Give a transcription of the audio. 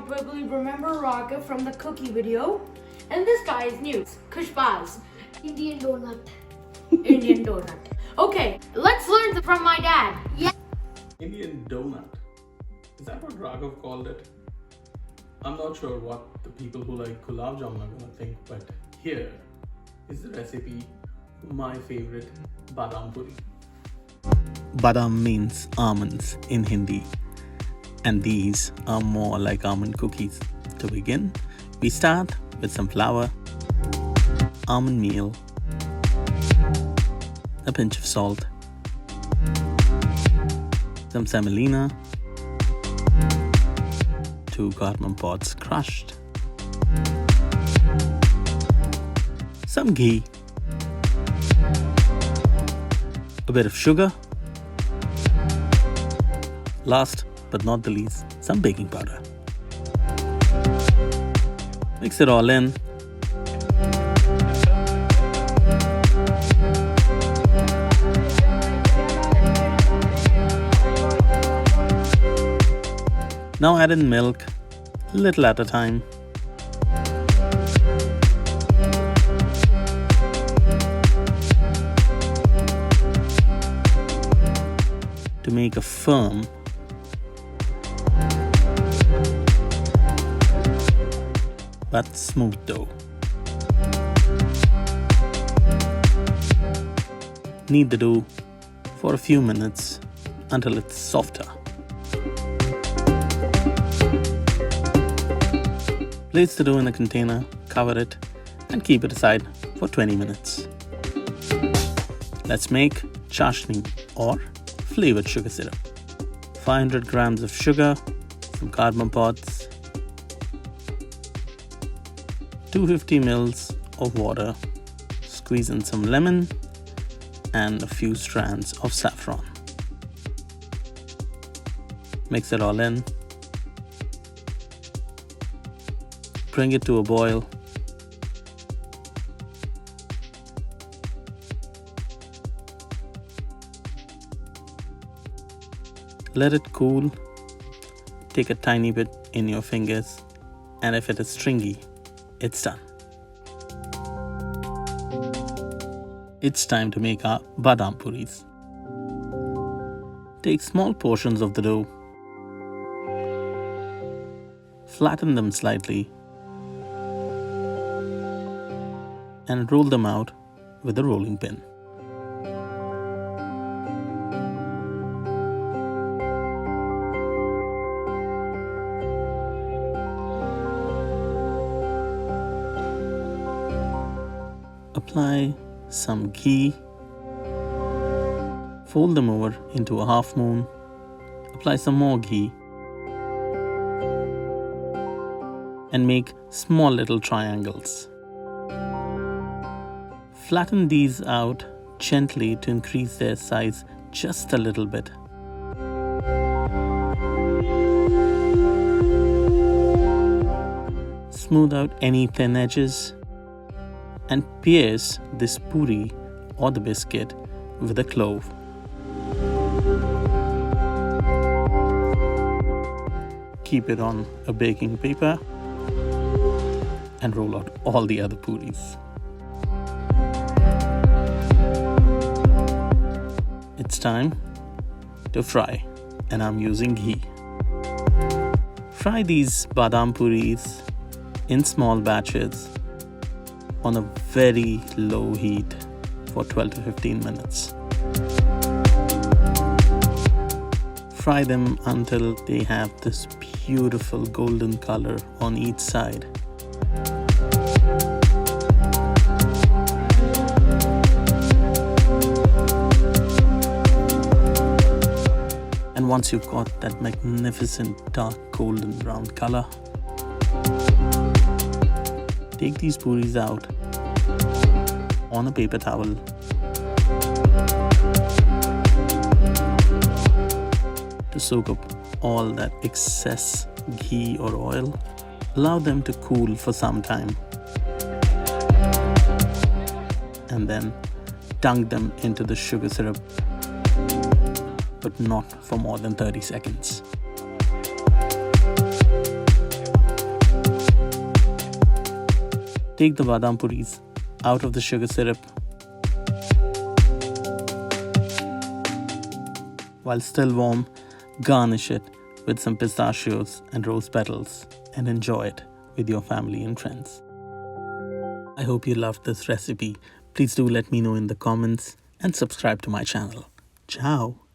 probably remember Raga from the cookie video. And this guy is new, Kushbaz. Indian donut. Indian donut. Okay, let's learn from my dad. Yeah. Indian donut. Is that what Raghav called it? I'm not sure what the people who like gulab jamun are gonna think, but here is the recipe for my favorite badam puri. Badam means almonds in Hindi, and these are more like almond cookies. To begin, we start with some flour, almond meal, a pinch of salt, some semolina, 2 cardamom pods crushed, some ghee, a bit of sugar, last but not the least, some baking powder. Mix it all in. Now add in milk, little at a time. To make a firm but smooth dough. Knead the dough for a few minutes until it's softer. Place the dough in a container, cover it, and keep it aside for 20 minutes. Let's make chashni or flavored sugar syrup. 500 grams of sugar, some cardamom pods, 250 ml of water, squeeze in some lemon, and a few strands of saffron. Mix it all in. Bring it to a boil. Let it cool. Take a tiny bit in your fingers, and if it is stringy, it's done. It's time to make our badam puris. Take small portions of the dough, flatten them slightly, and roll them out with a rolling pin. Apply some ghee, fold them over into a half moon, apply some more ghee, and make small little triangles. Flatten these out gently to increase their size just a little bit. Smooth out any thin edges and pierce this puri or the biscuit with a clove. Keep it on a baking paper and roll out all the other puris. It's time to fry, and I'm using ghee. Fry these badam puris in small batches on a very low heat for 12 to 15 minutes. Fry them until they have this beautiful golden color on each side. And once you've got that magnificent dark golden brown color, take these puris out on a paper towel. To soak up all that excess ghee or oil. Allow them to cool for some time. And then dunk them into the sugar syrup, but not for more than 30 seconds. Take the badam puris out of the sugar syrup. While still warm, garnish it with some pistachios and rose petals and enjoy it with your family and friends. I hope you loved this recipe. Please do let me know in the comments and subscribe to my channel. Ciao!